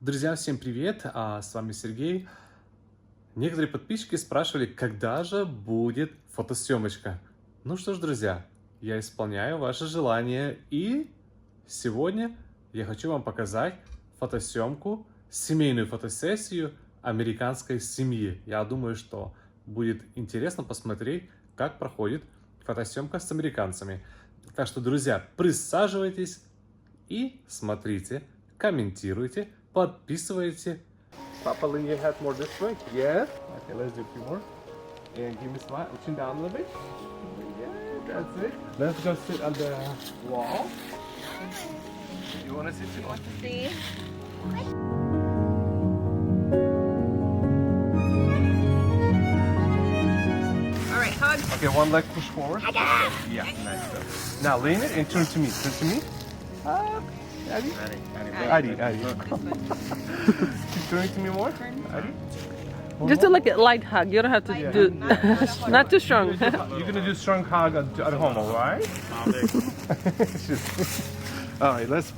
Друзья, всем привет! С вами Сергей. Некоторые подписчики спрашивали, когда же будет фотосъемочка. Ну что ж, друзья, я исполняю ваше желание, и сегодня я хочу вам показать фотосъемку, семейную фотосессию американской семьи. Я думаю, что будет интересно посмотреть, как проходит фотосъемка с американцами. Так что, друзья, присаживайтесь и смотрите, комментируйте, подписывайте. Papa, lean your head more this way. Yeah. Okay, let's do a few more. And give me a smile. Chin down a little bit. Yeah, that's it. Let's go sit on the wall. You want to sit? You want to See? All right, hug. Okay, one leg push forward. Yeah, nice. Now lean it and turn to me. Turn to me. Addy. Keep turning to me more. Addy. Just do like a light hug. You don't have to do not too strong. You're gonna do strong hug at home, all right? All right, let's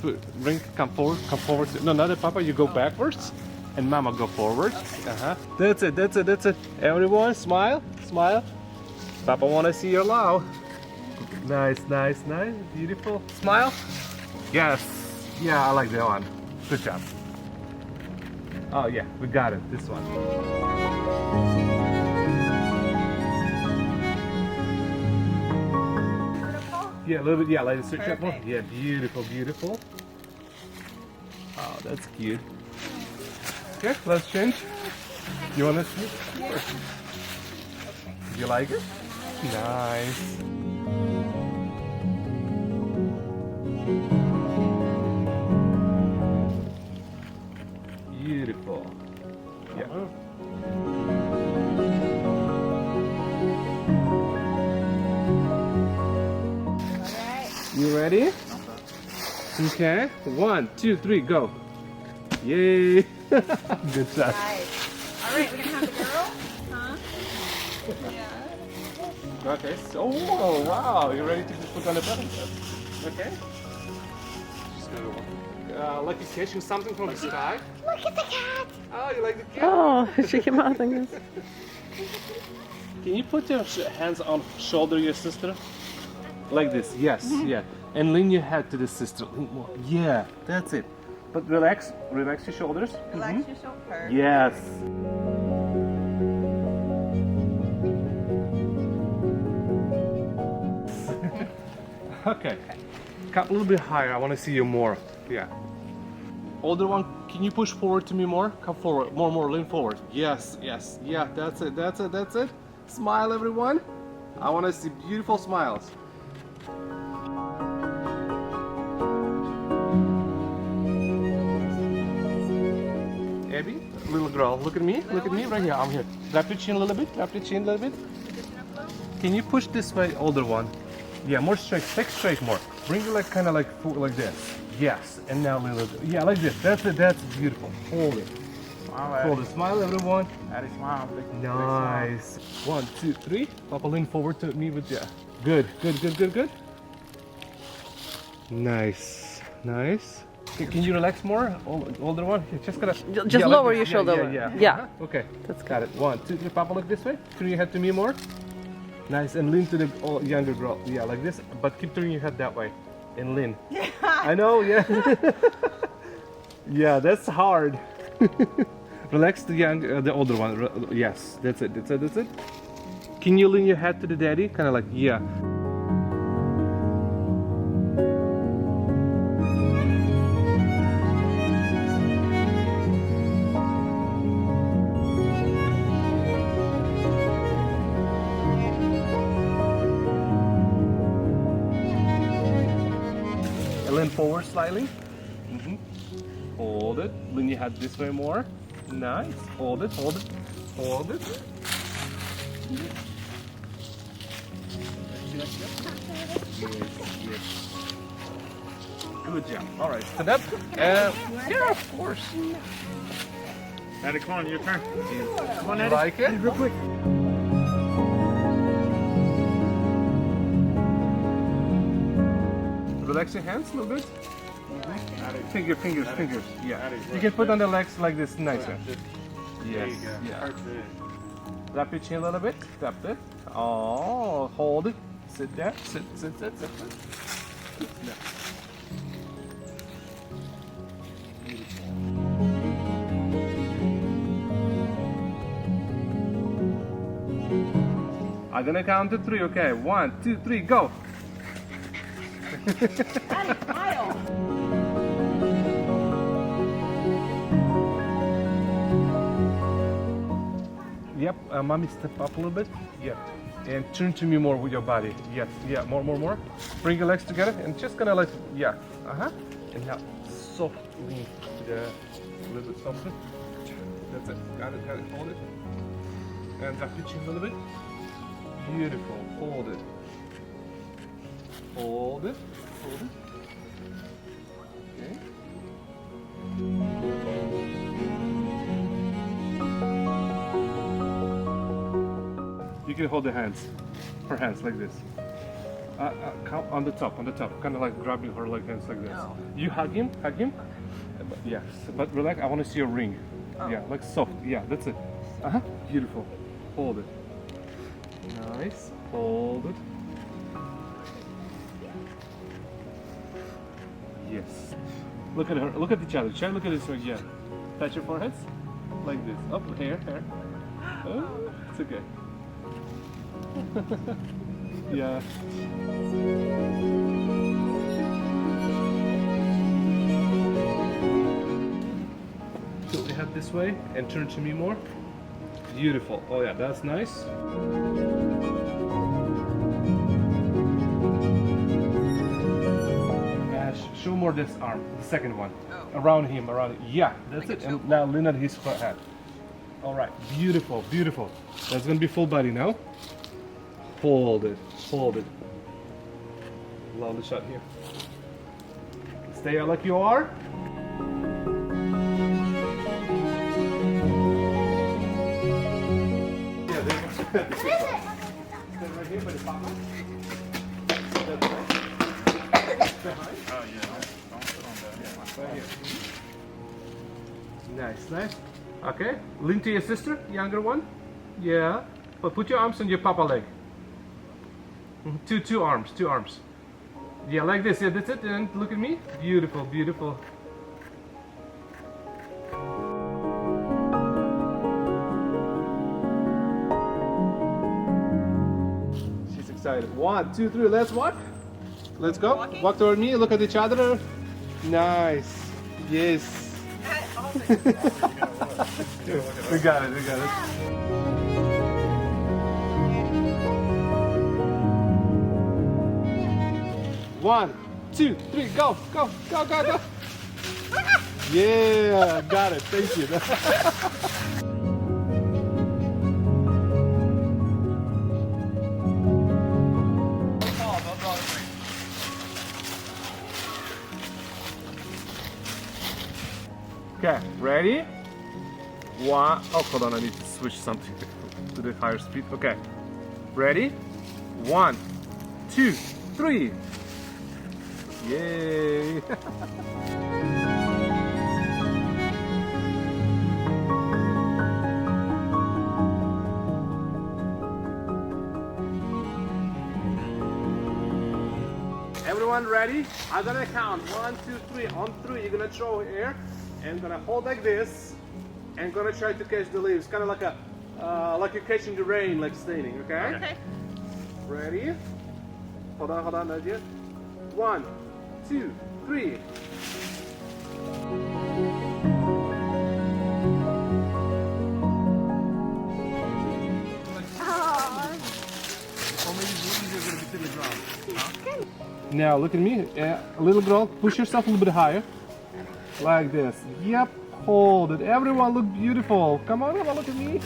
come forward. No, not Papa. You go backwards, and Mama go forward. That's it. Everyone, smile. Papa wanna see your love. Nice. Beautiful. Smile. Yes. Yeah, I like that one. Good job. Oh yeah, we got it. This one. Yeah, a little bit. Yeah, like a switch up more. Yeah, beautiful. Oh, that's cute. Okay, let's change. You want to see? Sure. You like it? Nice. Beautiful. Yeah. You ready? Okay. 1, 2, 3, go. Yay. Good shot. Nice. All right, we're gonna have the girl. Huh? Yeah. Okay. So, oh, wow. You ready to put on the button? Okay. Like you're catching something from the sky. Look at the cat! Oh, you like the cat? Oh, she came out like this. Can you put your hands on shoulder of your sister? Like this, yes, yeah. And lean your head to the sister. Yeah, that's it. But relax your shoulders. Relax your shoulder. Yes. Okay. Come a little bit higher. I want to see you more. Yeah. Older one, can you push forward to me more? Come forward. More. Lean forward. Yes. Yeah, that's it. Smile, everyone. I want to see beautiful smiles. Abby, little girl, look at me right here. I'm here. Drop your chin a little bit. Can you push this way, older one? Yeah, more straight. Take straight more. Bring your leg kind of like this. Yes, and now a little bit. Yeah, like this. That's it. That's beautiful. Hold it. Hold it. Smile, everyone. Addy, smile. Nice. 1, 2, 3. Papa, lean forward to me with yeah. Good. Nice. Can you relax more, older one? Just gotta. Just lower your shoulder. Yeah. Okay. That's Got it. 1, 2, 3. Papa, look this way. Turn your head to me more. Nice, and lean to the younger girl. Yeah, like this. But keep turning your head that way, and lean. I know. Yeah. Yeah, that's hard. Relax the older one. Yes, that's it. Can you lean your head to the daddy? Kind of like yeah. Lean forward slightly. Hold it. Lean your head this way more. Nice. Hold it. Yes. Good job. All right. Stand up. Yeah, of course. Addy, come on, your turn. Come on, You Addy. like it? Real quick. Relax your hands a little bit. Addy. fingers. Yeah. You can put on the legs like this, nicer. Yes. Yeah. Wrap your chin a little bit. Tap it. Oh, hold it. Sit there. Sit. Yeah. I'm gonna count to 3, okay? 1, 2, 3, go! Yep, mommy, step up a little bit. Yep. And turn to me more with your body. Yes, yeah, more. Bring your legs together and just gonna let, yeah, And now, softly, a little bit softly. That's it, got it, hold it. And drop your chin a little bit. Beautiful, hold it. Okay. You can hold the hands, her hands like this. On the top, kind of like grabbing her like hands like this. Oh. You hug him. Yes, but relax. I want to see your ring. Oh. Yeah, like soft. Yeah, that's it. Beautiful. Hold it. Nice. Hold it. Yes. Look at her. Look at each other. Try to look at this one. Yeah. Touch your foreheads. Like this. Up. Hair. Oh, it's okay. Yeah. Tilt the head this way and turn to me more. Beautiful. Oh yeah, that's nice. Show more this arm, the second one. Oh. Around him. Yeah, that's it. And now lean on his head. All right, beautiful. That's gonna be full body now. Hold it. Lovely shot here. Stay out like you are. Yeah, there's Stay right here by the papa. Behind. Oh yeah, don't sit on that. Right here. Nice. Okay, lean to your sister, younger one. Yeah, but put your arms on your papa leg. Two arms. Yeah, like this. Yeah, that's it. And look at me. Beautiful. She's excited. 1, 2, 3. Let's walk. Let's go. Walk toward me. Look at each other. Nice. Yes. We got it. One, 2, 3, go. Yeah, got it. Thank you. Okay, ready? 1. Oh, hold on. I need to switch something to the higher speed. Okay, ready? 1, 2, 3. Yay! Everyone ready? I'm gonna count 1, 2, 3. On 3, you're gonna throw air and gonna hold like this and gonna try to catch the leaves, kind of like like you're catching the rain, like staining. Okay? Okay. Ready? Hold on, not yet. 1, 2, 3. Now look at me, little girl, push yourself a little bit higher, like this. Yep, hold it. Everyone look beautiful. Come on, look at me.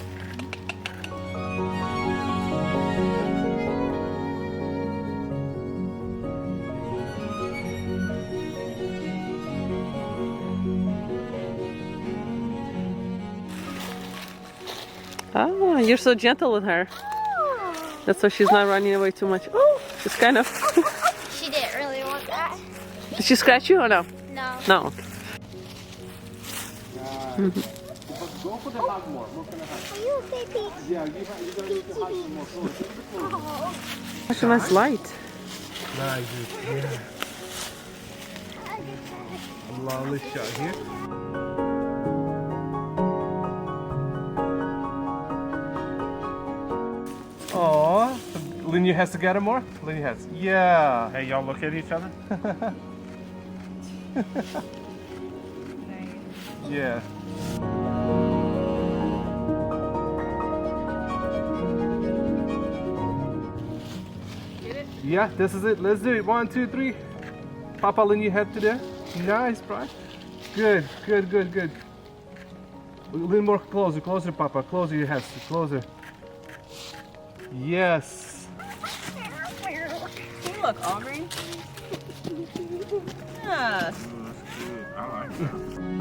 Oh, you're so gentle with her. That's why she's not running away too much. Oh, she's kind of. She didn't really want that. Did she scratch you or no? No. No. But go for the hug more. More kind of hug. Are you okay, Peach? Yeah, you gotta do the hug some more. Close. A little bit closer. Such a nice light. Nice, yeah. A lovely shot here. Aww. Linya has to get him more? Linya has. Yeah. Hey, y'all look at each other. Yeah. Yeah, this is it. Let's do it. 1, 2, 3. Papa, lean your head to there. Nice, bro. Good, good, good, good. A little more closer, closer, Papa. Closer your head. Closer. Yes. You look, Aubrey. Yes. I like that.